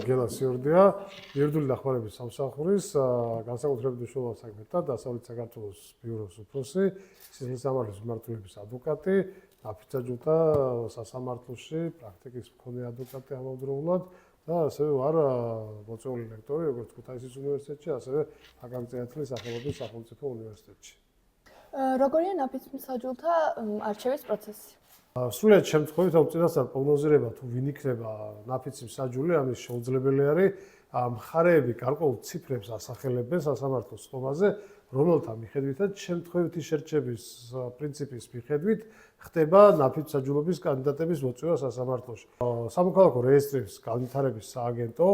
გელასიორდია, ერთული დახმარების სამსახურის განსაკუთრებით უშუალო საქმეთა დასავლეთ საქართველოს ბიუროს უფროსი, სისხლისამართლის მიმართულების ადვოკატი, აფიცაჯუთა სასამართლოში პრაქტიკის მქონე ადვოკატი ამავდროულად და ასევე ვარ მოწვეული ლექტორი როგორც ქუთაისის უნივერსიტეტში, ასევე აკაკი სახელობის სახელმწიფო უნივერსიტეტში. როგორია ნაფიცმსაჯულთა არჩევის პროცესი? სრულიად შემთხვევით ამ წინასწარ პროგნოზირება თუ ვინ იქნება ნაფიცმსაჯული, ამის შეუძლებელი არის მხარეები გარკვეულ ციფრებს ასახელებენ სასამართლოს ხომაზე, რომელთა მიხედვითაც შემთხვევითი შერჩევის პრინციპის მიხედვით ხდება ნაფიცმსაჯულობის კანდიდატების მოწვევა სასამართლოში. სამოქალაქო რეესტრის განვითარების სააგენტო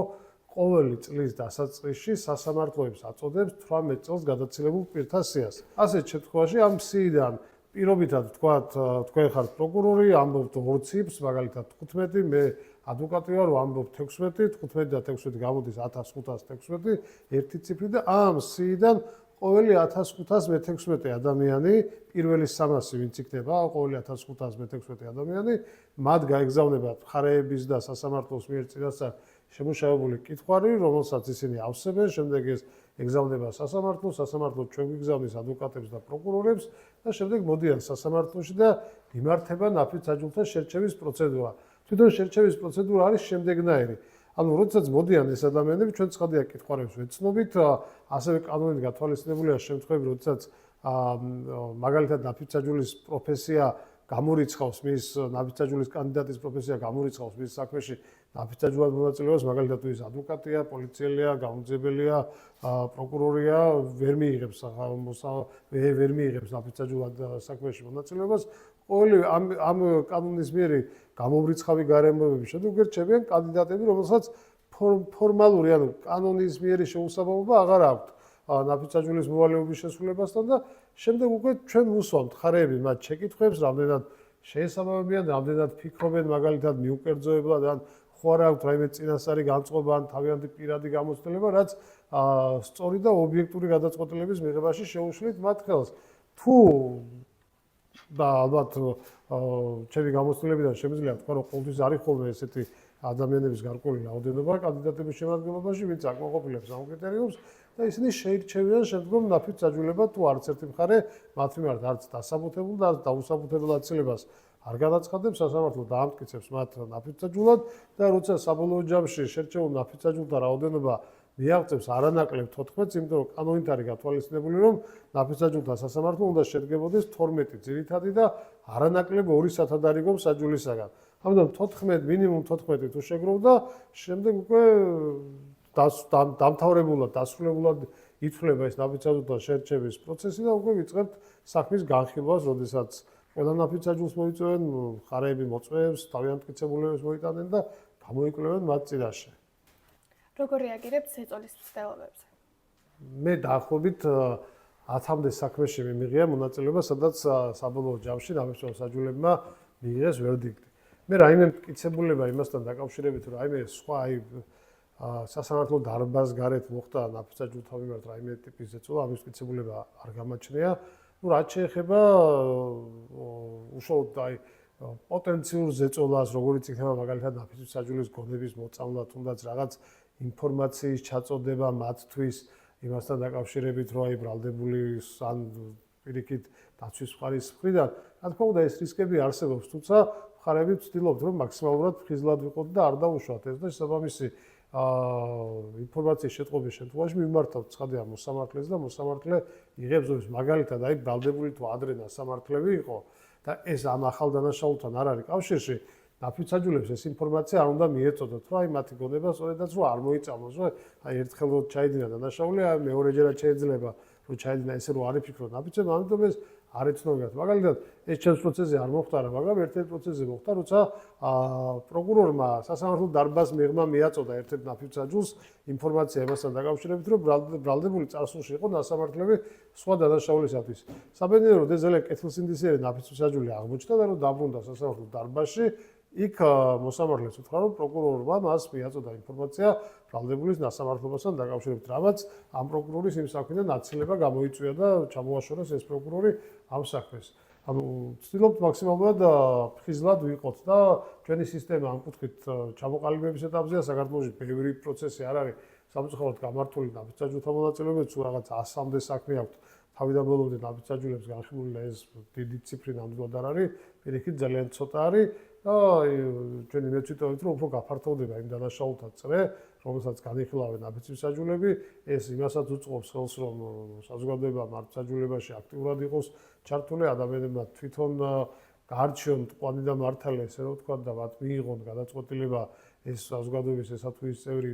ყოველი წლის დასაწყისში სასამართლოებს აწოდებს 18 წელს გადაცილებულ პირთა სიას. ასეთ შემთხვევაში ამ სიიდან პირობითად თქვენ ხართ პროკურორი, ამბობთ 2 ციფრს, მაგალითად 15, მე ადვოკატი ვარ, ვამბობ 16, 15 და 16 გამოდის 1516, ერთი ციფრი და ამ სიიდან ყოველი 1516 ადამიანი, პირველი 300 ვინც იქნება, ყოველი 1516 ადამიანი, მათ გაეგზავნება მხარეების და სასამართლოს მიერ წინასწარ შემუშავებული კითხვარი, რომელსაც ისინი ავსებენ, შემდეგ ეს ეგზავნება სასამართლოს, სასამართლო ჩვენ გვიგზავნის ადვოკატებს და პროკურორებს და შემდეგ მოდიან სასამართლოში და იმართება ნაფიცმსაჯულთა შერჩევის პროცედურა. თვითონ შერჩევის პროცედურა არის შემდეგნაირი. ანუ როდესაც მოდიან ეს ადამიანები, ჩვენ ცხადია კითხვარებს ვეცნობით, ასევე კანონით გათვალისწინებულია შემთხვევები, როდესაც მაგალითად ნაფიცმსაჯულის პროფესია გამორიცხავს მის ნაფიცმსაჯულის კანდიდატის პროფესია გამორიცხავს მის საქმეში ნაფიცმსაჯულად მონაწილეობას, მაგალითად თუ ის ადვოკატია, პოლიციელია, გამომძიებელია, პროკურორია, ვერ მიიღებს ნაფიცმსაჯულად საქმეში მონაწილეობას. ყოველი ამ კანონის მიერი გამომრიცხავი გარემოებების შემდეგ რჩებიან კანდიდატები, რომელსაც ფორმალური, ანუ კანონის მიერი შეუსაბამობა აღარ აქვთ ნაფიცმსაჯულის მოვალეობის შესრულებასთან და შემდეგ უკვე ჩვენ ვუსვამთ მხარეები მათ შეკითხვებს, რამდენად შეესაბამებიან, რამდენად ფიქრობენ მაგალითად მიუკერძოებლად ან ხო არა აქვთ რაიმე წინასწარი განწყობა ან თავიანთი პირადი გამოცდილება, რაც სწორი და ობიექტური გადაწყვეტილების მიღებაში შეუშლით მათ ხელს. თუ და ალბათ ჩემი გამოცდილებიდან შემიძლია თქვა, რომ ყოველთვის არის ხოლმე ესეთი ადამიანების გარკვეული რაოდენობა კანდიდატების შემადგენლობაში, ვინც აკმაყოფილებს ამ კრიტერიუმს და ისინი შეირჩევიან შემდგომ ნაფიცმსაჯულება თუ არც ერთი მხარე მათ მიმართ არც დასაბუთებულ და დაუსაბუთებელ აცილებას არ განაცხადებს, სასამართლო დაამტკიცებს მათ ნაფიცმსაჯულად და როცა საბოლოო ჯამში შერჩეულ ნაფიცმსაჯულთა რაოდენობა მიაღწევს არანაკლებ 14-ს, იმიტომ რომ კანონით არის გათვალისწინებული, რომ ნაფიცმსაჯულთა სასამართლო უნდა შედგებოდეს 12 ძირითადი და არანაკლებ 2 სათადარიგო მსაჯულისაგან. ამიტომ 14 მინიმუმ 14 თუ შეგროვდა, შემდეგ უკვე დამთავრებულად, დასრულებულად ითვლება ეს ნაფიცმსაჯულთა შერჩევის პროცესი და უკვე ვიწყებთ საქმის განხილვას, როდესაც ყველა ნაფიცმსაჯულს მოიწვევენ, მხარეები მოწვევს, თავიანთკიცებულებებს მოიტანენ და გამოიკვლევენ მათ წინაშე. როგორ რეაგირებთ ზეწოლის მცდელობებზე? მე დაახლოებით 10-მდე საქმეში მიმიღია მონაწილეობა, სადაც საბოლოო ჯამში ნაფიცმსაჯულებმა მიიღეს ვერდიქტი. მე რაიმე მტკიცებულება იმასთან დაკავშირებით, რომ რაიმე სხვა სასამართლო დარბაზ გარეთ მოხდა ნაფიცმსაჯულთა მიმართ რაიმე ტიპის ზეწოლა, ამის მტკიცებულება არ გამაჩნია. რაც შეეხება უშუალოდ პოტენციურ ზეწოლას, როგორიც იქნება მაგალითად ნაფიცმსაჯულის გონების მოწამლა, თუნდაც რაღაც ინფორმაციის ჩაწოდება მათთვის იმასთან დაკავშირებით, რომ აი ბრალდებული ან პირიქით დაცვის მხარის მხრიდან, რა თქმა უნდა, ეს რისკები არსებობს, თუმცა მხარეები ვცდილობთ, რომ მაქსიმალურად ფხიზლად ვიყოთ და არ დაუშვათ ეს და შესაბამისი ინფორმაციის შეტყობის შემთხვევაში მიმართავთ ცხადია მოსამართლეს და მოსამართლე იღებს ზონის. მაგალითად, აი ბრალდებული თუ ადრე სასამართლები იყო და ეს ამ ახალ დანაშაულთან არ არის კავშირში, ნაფიცმსაჯულებს ეს ინფორმაცია არ უნდა მიეწოდოთ, რომ აი მათი გონება სწორედაც რომ არ მოიწამოს, რომ აი ერთხელ რო ჩაიდინა დანაშაული, აი მეორეჯერაც შეიძლება რომ ჩაიდინა ესე რომ არ იფიქროთ ნაფიცები, ამიტომ ეს არ ეცნობათ. მაგალითად, ეს ჩემს პროცესზე არ მოხდა, მაგრამ ერთ-ერთ პროცესზე მოხდა, როცა პროკურორმა სასამართლო დარბაზ მიღმა მიაწოდა ერთ-ერთ ნაფიცმსაჯულს ინფორმაცია იმასთან დაკავშირებით, რომ ბრალდებული წარსულში იყო სასამართლები სხვა დანაშაულისათვის. საბედნიერო რომ ძალიან კეთილსინდისიერი ნაფიცმსაჯული აღმოჩნდა და რომ დაბრუნდა სასამართლო დარბაზში, იქ მოსამართლეს უთხრა, რომ პროკურორმა მას მიაწოდა ინფორმაცია ბრალდებულის სასამართლობასთან დაკავშირებით, რამაც ამ პროკურორის იმ საქმიდან აცილება გამოიწვია და ჩამოაშორეს ეს პროკურორი ამ საქმეს. ანუ ვცდილობთ მაქსიმალურად ფხიზლად ვიყოთ და ჩვენი სისტემა ამ კუთხით ჩამოყალიბების ეტაპზეა. საქართველოში ბევრი პროცესი არ არის სამწუხაროდ გამართული ნაფიცაჯულთა მონაწილეობით, თუ რაღაც 100-მდე საქმე აქვს თავიდან ბოლომდე ნაფიცაჯულებს განხილული და ეს დიდი ციფრი ნამდვილად არ არის, პირიქით ძალიან ცოტა არის და ჩვენი მეცვიტებით რომ უფრო გაფართოვდება იმ დანაშაულთა წრე, რომელსაც განიხილავენ ნაფიცმსაჯულები, ეს იმასაც უწყობს ხელს, რომ საზოგადოება მართლმსაჯულებაში აქტიურად იყოს ჩართული, ადამიანებმა თვითონ გაარჩიონ ყვანი და მართალი, ესე რომ ვთქვა და მათ მიიღონ გადაწყვეტილება ეს საზოგადოების ესა თუ ის წევრი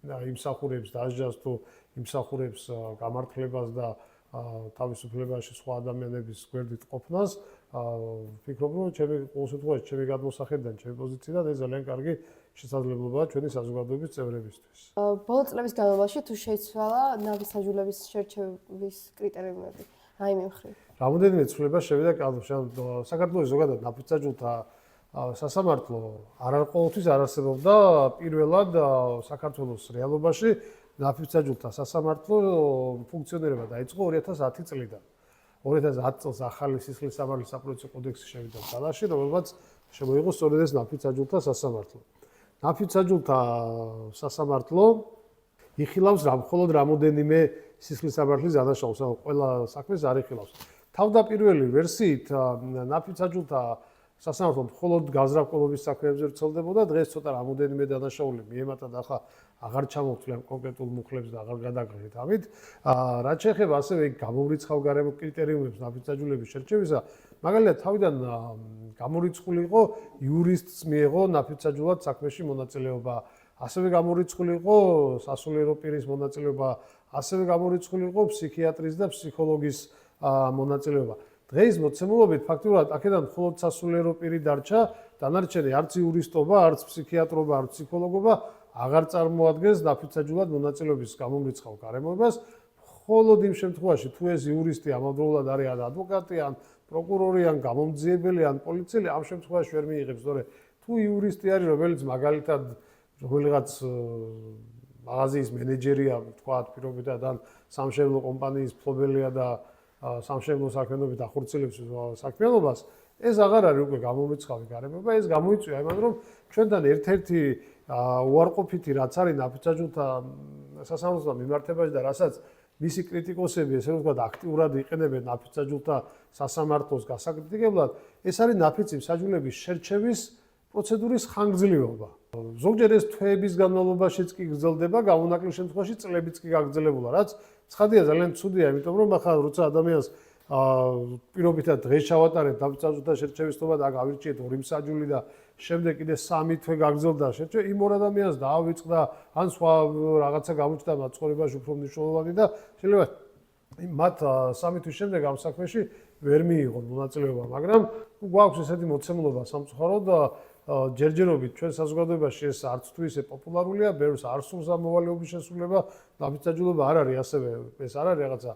იმსახურებს დასჯას თუ იმსახურებს გამართლებას და თავისუფლებაში სხვა ადამიანების გვერდით ყოფნას, ვფიქრობ, რომ ჩემი ყოველ შემთხვევაში ჩემი გადმოსახედიდან, ჩემი პოზიციიდან ეს ძალიან კარგი შესაძლებლობაა ჩვენი საზოგადოების წევრებისთვის. ბოლო წლების განმავლობაში თუ შეიცვალა ნავისაჯულების შერჩევის კრიტერიუმები, აი მე მხრივ. რამოდენიმე ცვლილება შევიდა საქართველოს ზოგადად ნაფიცაჯულთა სასამართლო არ ყოველთვის არ არსებობდა პირველად საქართველოს რეალობაში ნაფიცაჯულთა სასამართლო ფუნქციონირება დაიწყო 2010 წლიდან. 2010 წელს ახალი სისხლის სამართლის საპროცესო კოდექსი შევიდა ძალაში, რომელმაც შემოიღო სწორედ ეს ნაფიცაჯულთა სასამართლო. ნაფიცაჯულთა სასამართლო იხილავს მხოლოდ რამოდენიმე სისხლის სამართლის დანაშაულს, ანუ ყველა საქმეს არ იხილავს. თავდაპირველი ვერსიით ნაფიცაჯულთა სასამართლო მხოლოდ გაზრდაყოფობის საქმეებზე ვრცელდებოდა, დღეს ცოტა რამოდენიმე დანაშაული მიემატა და ახლა აღარ ჩამოვთვლიან კონკრეტულ მუხლებს და აღარ გადაგრეხეთ ამით. რაც შეეხება ასევე გამომრიცხავ გარემო კრიტერიუმებს ნაფიცაჯულების შერჩევისა, მაგალითად თავიდან გამორიცხული იყო იურისტს მიეღო ნაფიცაჯულად საქმეში მონაწილეობა, ასევე გამორიცხული იყო სასულიერო პირის მონაწილეობა, ასევე გამორიცხული იყო ფსიქიატრის და ფსიქოლოგის მონაწილეობა. დღეის მოცემულობით ფაქტობრივად აქედან მხოლოდ სასულიერო პირი დარჩა, დანარჩენი არც იურისტობა, არც ფსიქიატრობა, არც ფსიქოლოგობა აღარ წარმოადგენს ნაფიცაჯულად მონაწილეობის გამომრიცხავ გარემოებას, მხოლოდ იმ შემთხვევაში, თუ ეს იურისტი ამავდროულად არის ან ადვოკატი, ან პროკურორი, ან გამომძიებელი, ან პოლიციელი, ამ შემთხვევაში ვერ მიიღებს, თორემ თუ იურისტი არის, რომელიც მაგალითად რომელიღაც მაღაზიის მენეჯერია, თქვათ, პირობითად ან სამშენებლო კომპანიის მფლობელია და სამშენებლო საქმიანობით ახორციელებს საქმიანობას, ეს აღარ არის უკვე გამომრიცხავი გარემოება, ეს გამოიწვია იმან, რომ ჩვენთან ერთ-ერთი უარყოფითი რაც არის ნაფიცაჯულთა სასამართლოს მიმართებაში და რასაც მისი კრიტიკოსები, ესე რომ ვთქვათ, აქტიურად იყენებენ ნაფიცაჯულთა სასამართლოს გასაკრიტიკებლად, ეს არის ნაფიცმსაჯულების შერჩევის პროცედურის ხანგრძლივობა. ზოგჯერ ეს თვეების განმავლობაშიც კი გრძელდება, გამონაკლისს შემთხვევაში წლებიც კი გაგრძელებულა, რაც ცხადია ძალიან ცუდია, იმიტომ რომ ახლა როცა ადამიანს პირობითად დღეს ჩავატარეთ ნაფიცაჯულთა შერჩევის თობა და გავირჩიეთ 2 მსაჯული და შემდეგ კიდე 3 თვე გაგრძელდა შერჩევა, იმ ორ ადამიანს დაავიწყდა, ან სხვა რაღაცა გამოჩნდა მათ ცხოვრებაში უფრო მნიშვნელოვანი და შეიძლება მათ 3 თვის შემდეგ ამ საქმეში ვერ მიიღონ მონაწილეობა, მაგრამ გვაქვს ესეთი მოცემულობა სამწუხაროდ და ჯერჯერობით ჩვენ საზოგადოებაში ეს არც თუ ისე პოპულარულია, ბევრს არ სურს ამ მოვალეობის შესრულება, ნაფიცაჯულება არ არის ასევე, ეს არ არის რაღაცა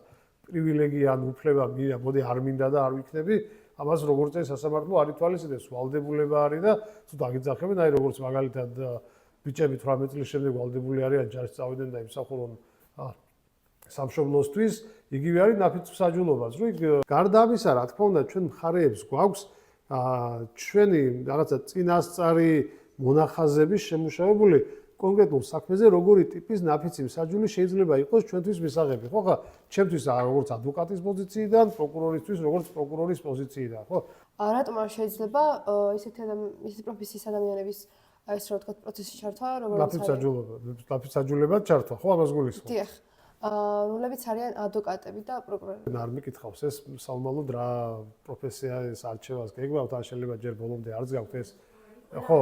პრივილეგია ან უფლება, მოდი არ მინდა და არ ვიქნები, ამას როგორც წესი სასამართლო არ ითვალისწინებს, ვალდებულება არის და თუ დაგიძახებენ, აი როგორც მაგალითად ბიჭები 18 წლის შემდეგ ვალდებული არიან ჯარში წავიდნენ და იმსახურონ სამშობლოსთვის, იგივე არის ნაფიცმსაჯულობაც. გარდა ამისა, რა თქმა უნდა, ჩვენ მხარეებს გვაქვს ჩვენი რაღაცა წინასწარი მონახაზების შემუშავებული კონკრეტულ საქმეზე, როგორი ტიპის ნაფიცმსაჯული შეიძლება იყოს ჩვენთვის მისაღები. ხო, ხა, ჩემთვის როგორც ადვოკატის პოზიციიდან, პროკურორისთვის, როგორც პროკურორის პოზიციიდან, ხო? რატომ არ შეიძლება ისეთი პროფესიის ადამიანების ეს რა ვთქვათ, პროცესში ჩართვა, როგორც ნაფიცმსაჯულებად ჩართვა, ხო, ამას გულისხმობ. დიახ. რომლებიც არიან ადვოკატები და პროკურორები. არ მიკითხავს ეს საომალოდ რა პროფესია ეს არჩევას გეგმავთ, ან შეიძლება ჯერ ბოლომდე არც გაქვთ ეს. ხო,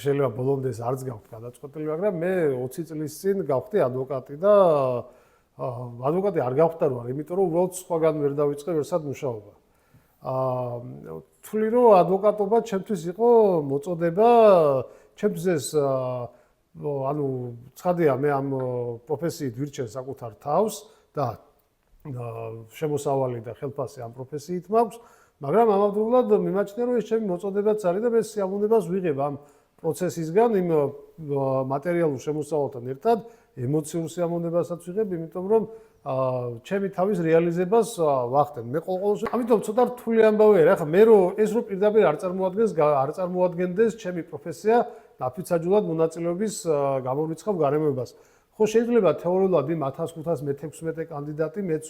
შეიძლება ბოლომდე არც გაქვთ გადაწყვეტილი, მაგრამ მე 20 წლის წინ გავხდი ადვოკატი და ადვოკატი არ გავხდა რა, იმიტომ რომ უბრალოდ სხვაგან ვერ დავიწყე ვერსად მუშაობა. თვლი რომ ადვოკატობა ჩემთვის იყო მოწოდება, ჩემთვის ეს ანუ ცხადია მე ამ პროფესიით ვირჩენ საკუთარ თავს და შემოსავალი და ხელფასი ამ პროფესიით მაქვს, მაგრამ ამავდროულად მიმაჩნია რომ ეს ჩემი მოწოდებაც არის და მე სიამოვნებას ვიღებ ამ პროცესისგან, იმ მატერიალურ შემოსავალთან ერთად ემოციურ სიამოვნებასაც ვიღებ, იმიტომ რომ ჩემი თავის რეალიზებას ვახდენ. მე ყოველთვის ამიტომ ცოტა რთული ამბავი არა. ახლა მე რომ ეს რო პირდაპირ არ წარმოადგენდეს ჩემი პროფესია ნაფიცაჯულად მონაწილეობის გამორიცხავ გარემოებას. ხო შეიძლება თეორიულად იმ 1500 მე-16 კანდიდატი მეც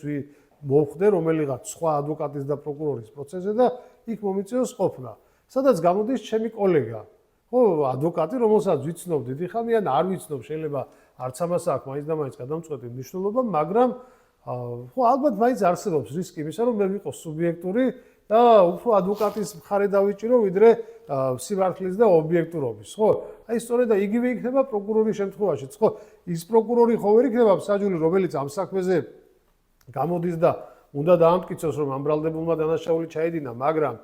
მოვხდე რომელიღაც სხვა ადვოკატის და პროკურორის პროცესზე და იქ მომიწევს ყოფნა. სადაც გამოდის ჩემი კოლეგა. ხო, ადვოკატი, რომელსაც ვიცნობ დიდი ხანი, ან არ ვიცნობ, შეიძლება არც ამას აქვს მაინც და მაინც გადამწყვეტი მნიშვნელობა, მაგრამ ხო, ალბათ მაინც არსებობს რისკი იმისა, რომ მე ვიყო სუბიექტური და უფრო ადვოკატის მხარე დავიჭირო, ვიდრე სიმართლის და ობიექტურობის, ხო? აი სწორედ და იგივე იქნება პროკურორის შემთხვევაშიც, ხო? ის პროკურორი ხო ვერ იქნება მსაჯული, რომელიც ამ საქმეზე გამოდის და უნდა დაამტკიცოს, რომ ამ ბრალდებულმა დანაშაული ჩაედინა, მაგრამ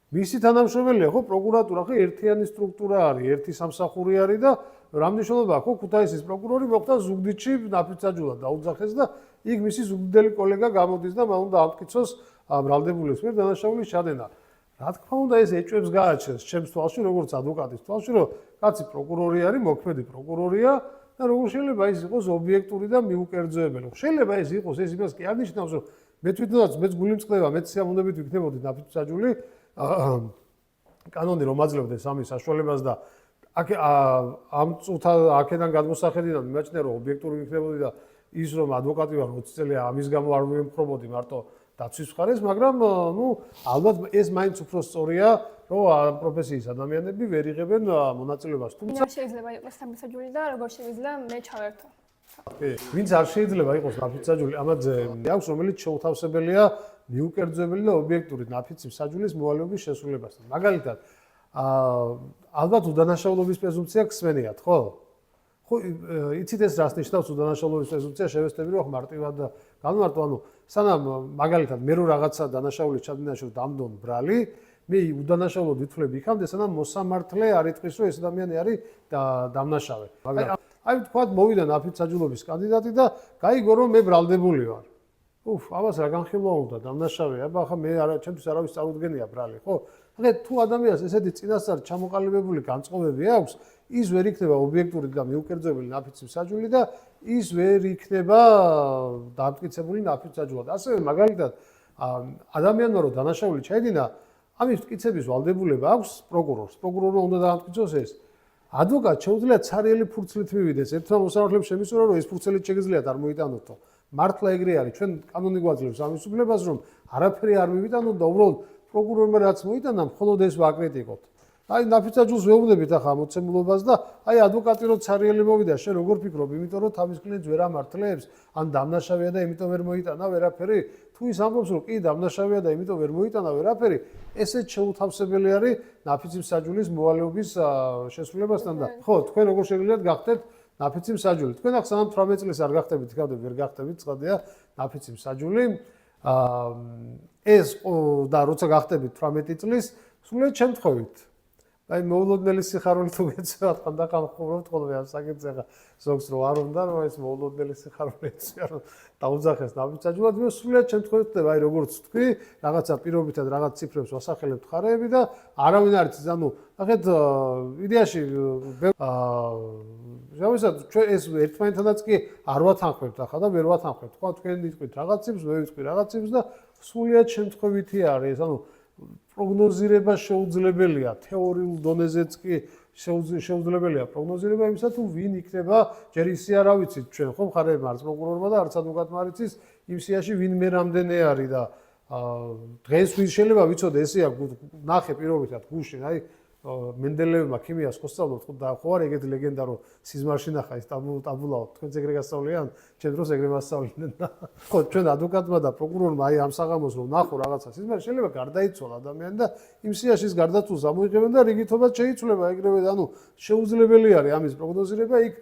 მისი თანამშრომელია, ხო, პროკურატურა, ხო, ერთიანი სტრუქტურა არის, ერთი სამსახური არის და რა მნიშვნელობა აქვს, ხო, ქუთაისის პროკურორი მოხდა ზუგდიდში ნაფიცაჯულად დაუძახეს და იქ მისი ზუგდიდელი კოლეგა გამოდის და მან უნდა ამტკიცოს ბრალდებულის მიერ დანაშაულის ჩადენა. რა თქმა უნდა, ეს ეჭვებს გააჩენს ჩემს თვალში, როგორც ადვოკატის თვალში, რომ კაცი პროკურორი არის, მოქმედი პროკურორია და როგორ შეიძლება ის იყოს ობიექტური და მიუკერძოებელი. შეიძლება ეს იყოს, ეს იმას კი არ ნიშნავს, რომ მე თვითონაც მეც გული მწყდება, მეც სიამოვნებით ვიქნებოდი ნაფიცაჯული კანონი რომ აძლევდეს ამის საშუალებას და ამ წუთა აქედან გადმოსახედიდან მიმაჩნია რომ ობიექტური ვიქნებოდი და ის რომ ადვოკატი ვარ 20 წელია ამის გამო არ ვიმხრობოდი მარტო დაცვის მხარეს, მაგრამ ნუ ალბათ ეს მაინც უფრო სწორია, რომ ამ პროფესიის ადამიანები ვერ იღებენ მონაწილეობას. თუმცა შეიძლება იყოს ნაფიცაჯული და როგორ შეიძლება მე ჩავერთო. ვინც არ შეიძლება იყოს ნაფიცაჯული, ამაზე აქვს რომელიც შეუთავსებელია მიუკერძოებელი და ობიექტური ნაფიცი მსაჯულის მოვალეობის შესრულებასთან. მაგალითად, ალბათ უდანაშაულობის პრეზუმპცია გსმენიათ, ხო? ხო, იცით ეს რას ნიშნავს უდანაშაულობის პრეზუმპცია? შევეცდები რომ მარტივად განვარტო, ანუ სანამ მაგალითად მე რო რაღაცა დანაშაულის ჩადენაში რომ დამდონ ბრალი, მე უდანაშაულოდ ვითვლები იქამდე, სანამ მოსამართლე არ იტყვის, რომ ეს ადამიანი არის დამნაშავე. მაგრამ აი თქვათ მოვიდა ნაფიცაჯულობის კანდიდატი და გაიგო რომ მე ბრალდებული ვარ. ამას რა განხილვა უნდა დამნაშავე, აბა ხა მე არა ჩემთვის არავის წარუდგენია ბრალი, ხო? ახლა თუ ადამიანს ესეთი წინასწარ ჩამოყალიბებული განწყობები აქვს, ის ვერ იქნება ობიექტური და მიუკერძოებელი ნაფიცი მსაჯული და ის ვერ იქნება დამტკიცებული ნაფიცაჯულად. ასევე მაგალითად, ადამიანმა რომ დანაშაული ჩაედინა, ამის მტკიცების ვალდებულება აქვს პროკურორს. პროკურორმა უნდა დაამტკიცოს ეს. ადვოკატს შეუძლია ცარიელი ფურცლით მივიდეს. ერთმა მოსამართლემ შემისურვა, რომ ეს ფურცელი შეგიძლიათ არ მოიტანოთო. მართლა ეგრე არის, ჩვენ კანონი გვაძლევს ამის უფლებას, რომ არაფერი არ მივიტანოთ და უბრალოდ პროკურორმა რაც მოიტანა, მხოლოდ ეს ვაკრიტიკოთ. აი ნაფიცაჯულს ვეუბნებით ახლა მოცემულობას და აი ადვოკატი რო ცარიელი მოვიდა, შენ როგორ ფიქრობ, იმიტომ რომ თავის კლიენტს ვერ ამართლებს, ან დამნაშავეა და იმიტომ ვერ მოიტანა ვერაფერი? თუ ის ამბობს, რომ კი დამნაშავეა და იმიტომ ვერ მოიტანა ვერაფერი, ესეც შეუთავსებელი არის ნაფიცი მსაჯულის მოვალეობის შესრულებასთან და ხო, თქვენ როგორ შეგიძლიათ გახდეთ ნაფიცი მსაჯული. თქვენ ახლა სანამ 18 წლის არ გახდებით, იქამდე ვერ გახდებით, ცხადია, ნაფიცი მსაჯული. ეს და როცა გახდებით 18 წლის, სულ შემთხვევით აი მოულოდნელი სიხარული თუ გეცევა ხანდახან ხურობთ ხოლმე ამ საკითხზე ხა ზოგს რო არ უნდა რომ ეს მოულოდნელი სიხარული ეცია რომ დაუძახეს ნაფიცაჯულად მე სულიად შემთხვევით ხდება აი როგორც თქვი რაღაცა პირობითად რაღაც ციფრებს ვასახელებთ ხარეები და არავინ არ იცის ანუ ნახეთ იდეაში ზოგადად ჩვენ ეს ერთმანეთთანაც კი არ ვათანხმებთ ახლა და ვერ ვათანხმებთ ხო თქვენ იტყვით რაღაც ციფრს მე ვიტყვი რაღაც ციფრს და სულიად შემთხვევითი არის ანუ პროგნოზირება შეუძლებელია თეორიულ დონეზეც კი შეუძლებელია პროგნოზირება იმისა თუ ვინ იქნება ჯერ ისე არ ვიცით ჩვენ ხო მხარეებმა არც პროკურორმა და არც ადვოკატმა არ იცის იმ სიაში ვინ მე რამდენი არის და დღეს ვინ შეიძლება ვიცოდე ესეა ნახე პირობითად გუშინ აი მენდელევმა ქიმიას ხო სწავლობთ და ხო არ ეგეთი ლეგენდა რომ სიზმარში ნახა ის ტაბულაო თქვენც ეგრე გასწავლიან ჩემ დროს ეგრე მასწავლიდნენ და ხო ჩვენ ადვოკატმა და პროკურორმა აი ამ საღამოს რომ ნახო რაღაცა სიზმარი შეიძლება გარდაიცვალა ადამიანი და იმ სიაშის გარდაცვალს ამოიღებენ და რიგითობად შეიცვლება ეგრევე და ანუ შეუძლებელი არის ამის პროგნოზირება იქ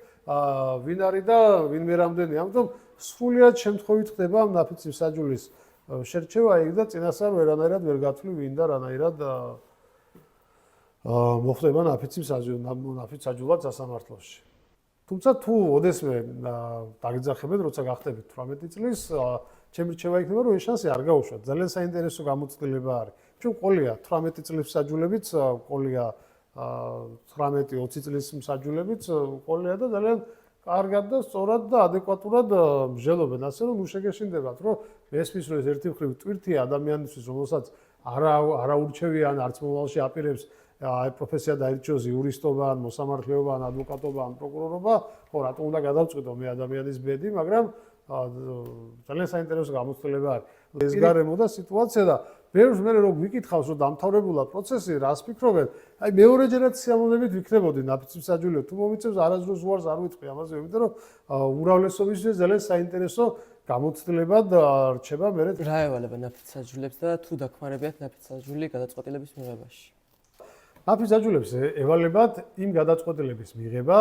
ვინ არის და ვინ მე რამდენი ამიტომ სრულიად შემთხვევით ხდება ამ ნაფიცი მსაჯულის შერჩევა იქ და წინასწარ ვერანაირად ვერ გათვლი ვინ და რანაირად მოხდება ნაფიცი მსაჯულად სასამართლოში. თუმცა თუ ოდესმე დაგიძახებენ, როცა გახდებით 18 წლის, ჩემი რჩევა იქნება, რომ ეს შანსი არ გაუშვათ. ძალიან საინტერესო გამოცდილება არის. ჩვენ ყოლია 18 წლის მსაჯულებიც, ყოლია 19-20 წლის მსაჯულებიც, ყოლია და ძალიან კარგად და სწორად და ადეკვატურად მსჯელობენ, ასე რომ უშეგეშინდებათ, რომ მესმის რომ ეს ერთი მხრივ ტვირთია ადამიანისთვის, რომელსაც არა ურჩევიან, არც მომავალში აპირებს აი პროფესია დაირჩიოს იურისტობა, ან მოსამართლეობა, ან ადვოკატობა, ან პროკურორობა, ხო, რატომ უნდა გადავწყვიტო მე ადამიანის ბედი, მაგრამ ძალიან საინტერესო გამოცდილება არის. ეს გარემო და სიტუაცია და ბევრს მე რო ვიკითხავს, რომ დამთავრებულა პროცესი, რას ფიქრობენ? აი მეორეჯერაც სიამოვნებით ვიქნებოდი ნაფიცის საჯულიო, თუ მომიწევს არასდროს უარს არ ვიტყვი ამაზე, იმიტომ რომ უმრავლესობისთვის ძალიან საინტერესო გამოცდილებად რჩება მე. რა ევალება ნაფიცის საჯულებს და თუ დაქმარებიათ ნაფიცის საჯული გადაწყვეტილების მიღებაში? ნაფიცის საჯულებს ევალებათ იმ გადაწყვეტილების მიღება,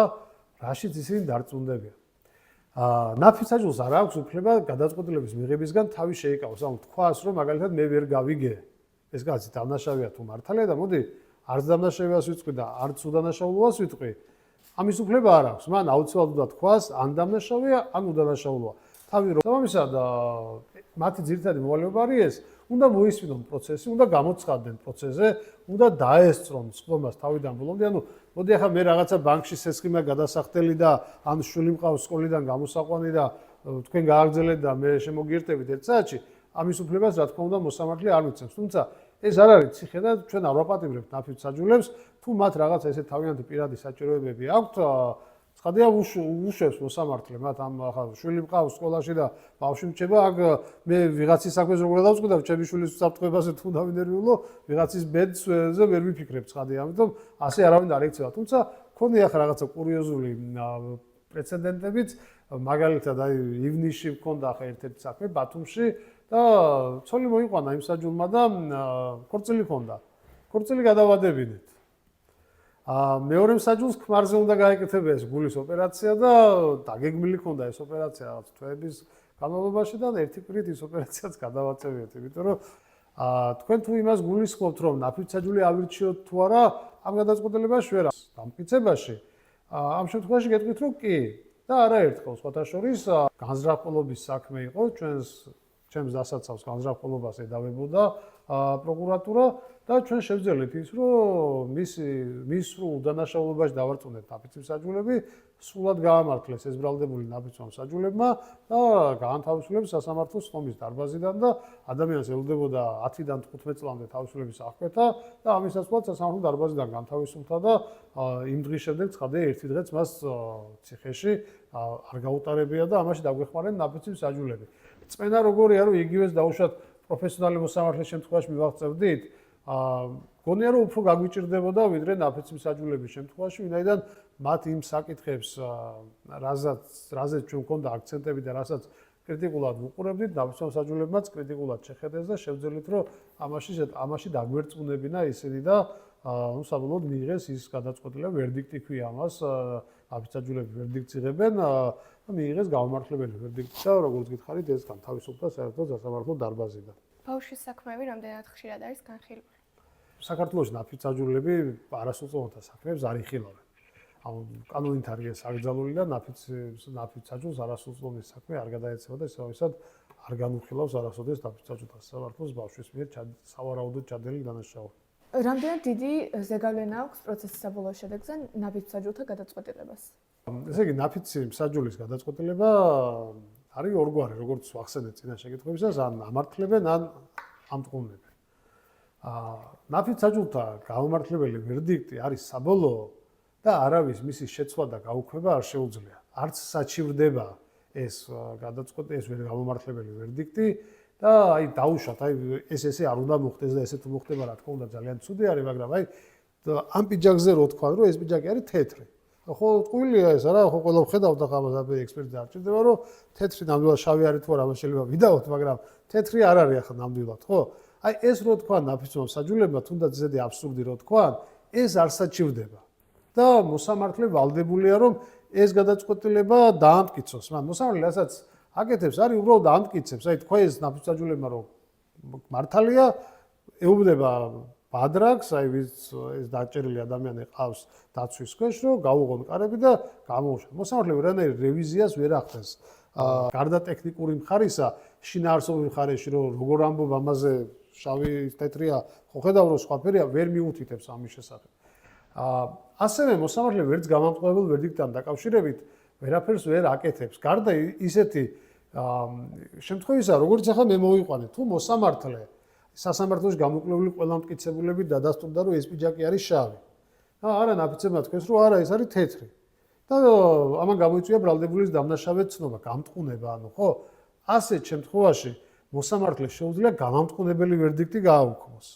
რაშიც ისინი დარწმუნდებიან. ნაფიცის საჯულს არ აქვს უფლება გადაწყვეტილების მიღებისგან თავი შეიკავოს. ანუ თქვას, რომ მაგალითად მე ვერ გავიგე. ეს კაცი დამნაშავეა თუ მართალია და მოდი არც დამნაშავეას ვიტყვი და არც უდანაშაულობას ვიტყვი. ამის უფლება არ აქვს. მან აუცილებლად უნდა თქვას, ან დამნაშავეა, ან უდანაშაულოა. თავი რომ ამისად მათი ძირითადი მოვალეობა არის ეს, უნდა მოისმინონ პროცესი, უნდა გამოცხადდნენ პროცესზე, უნდა დაესწრონ სხდომას თავიდან ბოლომდე. ანუ მოდი ახლა მე რაღაცა ბანკში სესხიმა გადასახდელი და ან შვილი მყავს სკოლიდან გამოსაყვანი და თქვენ გააგრძელეთ და მე შემოგიერთებით ერთ საათში, ამის უფლებას რა თქმა უნდა მოსამართლე არ მიცემს. თუმცა ეს არ არის ციხე და ჩვენ არ ვაპატიმრებთ ნაფიცის საჯულებს, თუ მათ რაღაცა ესე თავიანთი პირადი საჭიროებები აქვთ, ცხადია უშვებს მოსამართლე მათ ამ ახლა შვილი მყავს სკოლაში და ბავშვი მრჩება, აქ მე ვიღაცის საქმეს როგორ დავწყვეტავ, ჩემი შვილის საფრთხებაზე თუ დავინერვიულო, ვიღაცის ბედზე ვერ ვიფიქრებ ცხადია, ამიტომ ასე არავინ არ ექცევა. თუმცა მქონია ახლა რაღაცა კურიოზული პრეცედენტებიც, მაგალითად აი ივნისში მქონდა ახლა ერთ-ერთი საქმე ბათუმში და ცოლი მოიყვანა იმ საჯულმა და ქორწილი ჰქონდა. ქორწილი გადავადებინეთ. მეორე საჯულს ქმარზე უნდა გაეკეთება ეს გულის ოპერაცია და დაგეგმილი ჰქონდა ეს ოპერაცია რაღაც თვეების განმავლობაში და ერთი კვირით ის ოპერაციაც გადავაწევიეთ, იმიტომ რომ თქვენ თუ იმას გულისხმობთ, რომ ნაფიცის საჯული ავირჩიოთ თუ არა, ამ გადაწყვეტილებაში ვერ არის. დამტკიცებაში ამ შემთხვევაში გეტყვით, რომ კი და არაერთხელ სხვათა შორის განზრახყოლობის საქმე იყო ჩემს დასაცავს განზრახყოლობას ედავებოდა პროკურატურა და ჩვენ შევძელით ის, რომ მის სრულ უდანაშაულობაში დავარწმუნეთ ნაფიცის საჯულები, სრულად გაამართლეს ეს ბრალდებული ნაფიცის საჯულებმა და გაანთავისუფლეს სასამართლოს სხდომის დარბაზიდან და ადამიანს ელოდებოდა 10-დან 15 წლამდე თავისუფლების აღკვეთა და ამის ასვლად სასამართლოს დარბაზიდან განთავისუფლდა და იმ დღის შემდეგ ცხადია ერთი დღეც მას ციხეში არ გაუტარებია და ამაში დაგვეხმარნენ ნაფიცის საჯულები. წმენა როგორია, რომ იგივეს დაუშვათ პროფესიონალი მოსამართლის შემთხვევაში მივაღწევდით, გონია რომ უფრო გაგვიჭირდებოდა ვიდრე ნაფიცის საჯულების შემთხვევაში, ვინაიდან მათ იმ საკითხებს, რაზეც ჩვენ გვქონდა აქცენტები და რასაც კრიტიკულად ვუყურებდით, ნაფიცის საჯულებმაც კრიტიკულად შეხედეს და შევძელით, რომ ამაში დაგვერწმუნებინა ისინი და საბოლოოდ მიიღეს ის გადაწყვეტილება, ვერდიქტი ქვია ამას, ნაფიცის საჯულები ვერდიქტს იღებენ და მიიღეს გამომართლებელი ვერდიქტი და როგორც გითხარით, ეს განთავისუფლდა საერთოდ სასამართლო დარბაზიდან. ბავშვის საქმეები რამდენად ხშირად არის განხილული? საქართველოში ნაფიცის საჯულები არასრულწლოვანთა საქმეებს არ იხილავენ. ანუ კანონით არის ეს აკრძალული და ნაფიცის საჯულს არასრულწლოვნის საქმე არ გადაეცემა და ისევ არ განუხილავს არასოდეს ნაფიცის საჯულთა სასამართლოს ბავშვის მიერ სავარაუდოდ ჩადენილი დანაშაული. რამდენად დიდი ზეგავლენა აქვს პროცესის საბოლოო შედეგზე ნაფიცის საჯულთა გადაწყვეტილებას? ესე იგი, ნაფიცის საჯულის გადაწყვეტილება არის ორგვარი, როგორც ვახსენეთ წინა შეკითხვებისას, ან ამართლებენ, ან ამტყუნებენ. ნაფიცის საჯულთა გამომართლებელი ვერდიქტი არის საბოლოო და არავის მისი შეცვლა და გაუქმება არ შეუძლია. არც საჩივრდება ეს გადაწყვეტილება, ეს გამომართლებელი ვერდიქტი და აი დაუშვათ, აი ესე არ უნდა მოხდეს და ესე თუ მოხდება, რა თქმა უნდა, ძალიან ცუდი არის, მაგრამ აი ამ პიჯაკზე რო თქვა, რომ ეს პიჯაკი არის თეთრი. ხო, ტყუილია ეს არა, ხო ყველა ვხედავთ და ხამას აბე ექსპერტი არ ჭირდება, რომ თეთრი ნამდვილად შავი არის თუ არა, მას შეიძლება ვიდაოთ, მაგრამ თეთრი არ არის ახლა ნამდვილად, ხო? აი ეს რო თქვა ნაფიცის საჯულებმა, თუნდაც ზედი აბსურდი რო თქვა, ეს არ საჭირდება. და მოსამართლე ვალდებულია, რომ ეს გადაწყვეტილება დაამტკიცოს. მან მოსამართლე რასაც აკეთებს, არის უბრალოდ დაამტკიცებს. აი თქვა ეს ნაფიცის საჯულებმა, რომ მართალია, ეუბნება ბადრაკს, აი ვის ეს დაჭერილი ადამიანი ყავს დაცვის ქვეშ, რომ გაუღონ კარები და გამოუშვა. მოსამართლე ვერანაირ რევიზიას ვერ ახდენს. გარდა ტექნიკური მხარისა, შინაარსობრივ მხარეში, რომ როგორ ამბობ ამაზე შავი თეთრია, ხო ხედავ რომ სხვაფერია, ვერ მიუთითებს ამის შესახებ. ასევე მოსამართლე ვერც გამამტყუებელ ვერდიქტთან დაკავშირებით ვერაფერს ვერ აკეთებს. გარდა ისეთი შემთხვევისა, როგორც ახლა მე მოვიყვანე, თუ მოსამართლე სასამართლოში გამოკვლეული ყველა მტკიცებულები დადასტურდა, რომ ეს პიჯაკი არის შავი. არა, ნაფიცებმა თქვენს, რომ არა, ეს არის თეთრი. და ამან გამოიწვია ბრალდებულის დამნაშავედ ცნობა, გამტყუნება, ანუ ხო? ასეთ შემთხვევაში მოსამართლეს შეუძლია გამამტყუნებელი ვერდიქტი გააუქმოს.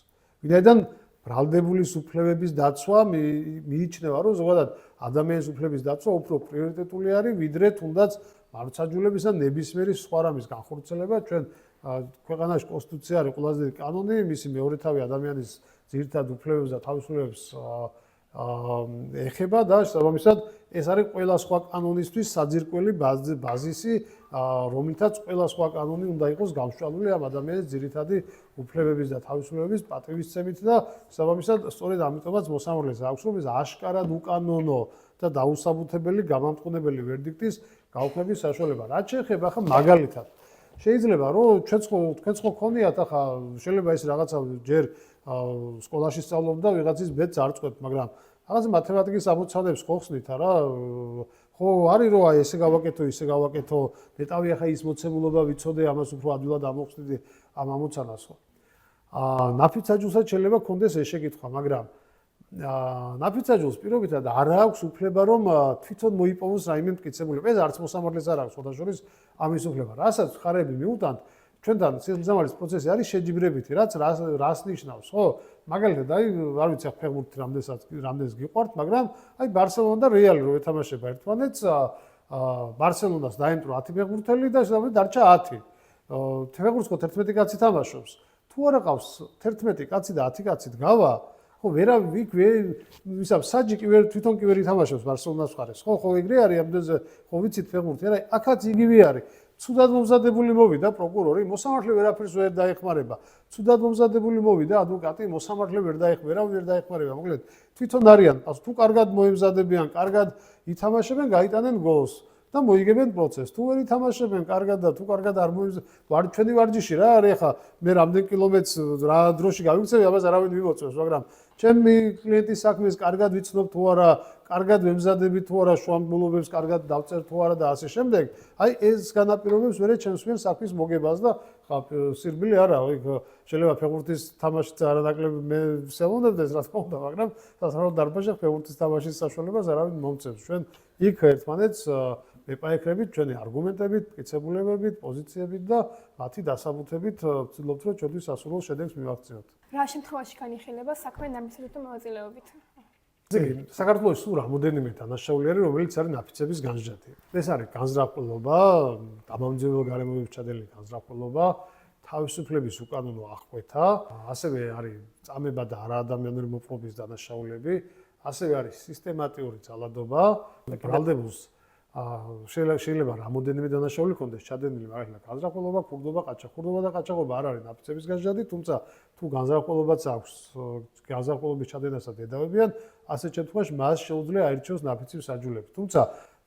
ვინაიდან ბრალდებულის უფლებების დაცვა მიიჩნევა, რომ ზოგადად ადამიანის უფლების დაცვა უფრო პრიორიტეტული არის, ვიდრე თუნდაც მართლმსაჯულების ან ნებისმიერი სხვა რამის განხორციელება. ჩვენ ქვეყანაში კონსტიტუცია არის ყველაზე დიდი კანონი, მისი მეორე თავი ადამიანის ძირითად უფლებებს და თავისუფლებებს ეხება და შესაბამისად ეს არის ყველა სხვა კანონისთვის საძირკველი ბაზისი, რომლითაც ყველა სხვა კანონი უნდა იყოს გამსჭვალული ამ ადამიანის ძირითადი უფლებების და თავისუფლებების პატივისცემით და შესაბამისად სწორედ ამიტომაც მოსამართლეს აქვს რომ ეს აშკარად უკანონო და დაუსაბუთებელი გამამტყუნებელი ვერდიქტის გაუქმების საშუალება. რაც შეეხება ახლა მაგალითად შეიძლება რომ თქვენც ხო გქონიათ ახლა შეიძლება ეს რაღაცა ჯერ სკოლაში სწავლობ და ვიღაცის ბედს არ წყვეთ, მაგრამ რაღაც მათემატიკის ამოცანებს ხო ხსნით არა? ხო არის რომ აი ესე გავაკეთო, ნეტავი ახლა ის მოცემულობა ვიცოდე, ამას უფრო ადვილად ამოვხსნიდი ამ ამოცანას ხო. ნაფიცაჯულსაც შეიძლება გქონდეს ეს შეკითხვა, მაგრამ ნაფიცაჯულს პირობითად არ აქვს უფლება რომ თვითონ მოიპოვოს რაიმე მტკიცებულება. ეს არც მოსამართლეს არ აქვს შესაძლოა ამის უფლება. რასაც ხარები მიუტანთ ჩვენთან სიძმალის პროცესი არის შეჯიბრებითი, რას ნიშნავს, ხო? მაგალითად, აი, არ ვიცი, ფეხბურთი რამდენს გიყვართ, მაგრამ აი ბარსელონა და რეალი რო ეთამაშება ერთმანეთს, ბარსელონას დაემტრო 10 ფეხბურთელი და შესაბამისად დარჩა 10. ფეხბურთს ხო 11 კაცი თამაშობს. თუ არა ყავს 11 კაცი და 10 კაცი დგავა, ხო, ვისამ საჯიკი თვითონ კი ვერ ითამაშებს ბარსელონას მხარეს. ხო, ეგრე არის, ამდენზე ხო ვიცით ფეხბურთი, არა, აქაც იგივე არის. ცუდად მომზადებული მოვიდა პროკურორი, მოსამართლე ვერაფერს ვერ დაეხმარება. ცუდად მომზადებული მოვიდა ადვოკატი, მოსამართლე ვერ დაეხმარება. მოკლედ, თვითონ არიან, თუ კარგად მოემზადებიან, კარგად ითამაშებენ, გაიტანენ გოლს და მოიგებენ პროცესს. თუ ვერ ითამაშებენ კარგად და თუ კარგად არ მოემზადებიან, ჩვენი ვარჯიში რა არის ახლა, მე რამდენ კილომეტრს რა დროში გავიქცევი, ამას არავინ მიმოწევს, მაგრამ ჩემი კლიენტის საქმეს კარგად ვიცნობ თუ არა, კარგად ვემზადები თუ არა, შუამდგომლობებს კარგად დავწერ თუ არა და ასე შემდეგ. აი ეს განაპირობებს ვერე ჩემს მიერ საქმის მოგებას და სირბილი არა, შეიძლება ფეხბურთის თამაშიც არანაკლები მე ვსეუნდებდეს, რა თქმა უნდა, მაგრამ სასამართლო დარბაზში ფეხბურთის თამაშის საშუალებას არავინ მომწევს. ჩვენ იქ ერთმანეთს ვეპაექრებით, ჩვენი არგუმენტებით, მტკიცებულებებით, პოზიციებით და მათი დასაბუთებით ვცდილობთ, რომ ჩვენთვის სასურველ შედეგს მივაღწიოთ. რა შემთხვევაში განიხილება საქმე ნაბიჯთა მონაწილეობით? საქართველოს სულ რამოდენიმე დანაშაული არის, რომელიც არის ნაფიცების განსჯათი. ეს არის განზრახველობა, დამამძიმებელ გარემოებებში ჩადენილი განზრახველობა, თავისუფლების უკანონო აღკვეთა, ასევე არის წამება და არაადამიანური მოპყრობის დანაშაულები, ასევე არის სისტემატიური ძალადობა, ბრალდებულს შეიძლება რამოდენიმე დანაშაული ქონდეს ჩადენილი, მაგალითად განზრახველობა, ქურდობა, ყაჩაღურდობა და ყაჩაღობა არ არის ნაფიცების განსჯათი, თუმცა თუ განზრახველობაც აქვს, განზრახველობის ჩადენასაც ედავებიან, ასეთ შემთხვევაში მას შეუძლია აირჩიოს ნაფიცი მსაჯულები. თუმცა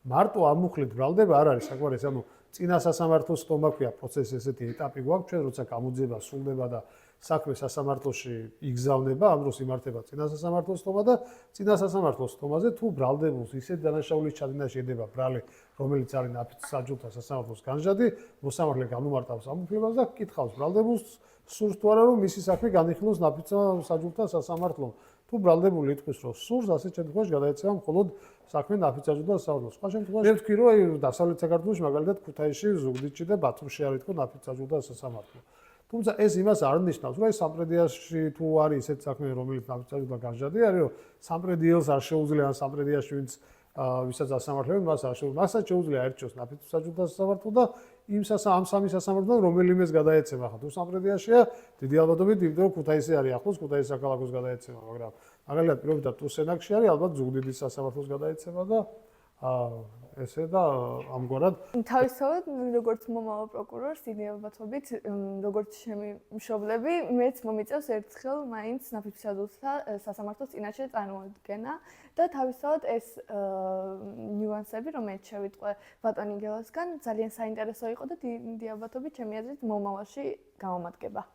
მარტო ამუხლით ბრალდება არ არის საკმარისი, ანუ წინა სასამართლოს სტომა ქვია პროცესის ესეთი ეტაპი გვაქვს, ჩვენ როცა გამოძიება სრულდება და საქმე სასამართლოში იგზავნება, ამ დროს იმართება წინა სასამართლოს სტომა და წინა სასამართლოს სტომაზე თუ ბრალდებულს ისეთ დანაშაულის ჩადენა შედება ბრალი, რომელიც არის ნაფიც საჯულთა სასამართლოს განსჯათი, მოსამართლე განუმარტავს ამ უფლებას და კითხავს ბრალდებულს სურს თუ არა რომ მისი საქმე განიხილოს ნაფიც საჯულთა სასამართლომ. თუ ბრალდებული იტყვის რომ სურს, ასეთ შემთხვევაში გადაეცემა მხოლოდ საქმე ნაფიც საჯულთა სასამართლოს. სხვა შემთხვევაში მე ვთქვი რომ აი დასავლეთ საქართველოში მაგალითად ქუთაისში, ზუგდიდში და ბათუმში არ ითქვა ნაფიც საჯულთა სასამართლო. თუმცა ეს იმას არ ნიშნავს, რომ აი სამტრედიაში თუ არის ესეთ საქმე, რომელიც ნაფიც საჯულთა განსჯათი არის, რომ სამტრედიელს არ შეუძლია ან სამტრედიაში ვინც ვისაც ასამართლებენ, მასაც შეუძლია აირჩიოს ნაფიც საჯულთა სასამართლო და ამ სამი სასამართლოდან რომელიმეს გადაეცემა. ახლა თუ სამტრედიაშია, დიდი ალბათობით იმიტომ რომ ქუთაისი არის ახლოს, ქუთაისის საქალაქოს გადაეცემა, მაგრამ მაგალითად პირობითად თუ სენაკში არის, ალბათ ზუგდიდის სასამართლოს გადაეცემა და ესე და ამგვარად თავისთავად როგორც მომავალ პროკურორს დიდი ალბათობით როგორც ჩემი მშობლები მეც მომიწევს ერთხელ მაინც ნაფიც საჯულთა სასამართლოს წინაშე წარმოადგენა და თავისთავად ეს ნიუანსები რომელიც შევიტყვე ბატონი გელასგან ძალიან საინტერესო იყო და დიდი ალბათობით ჩემი აზრით მომავალში გამომადგება.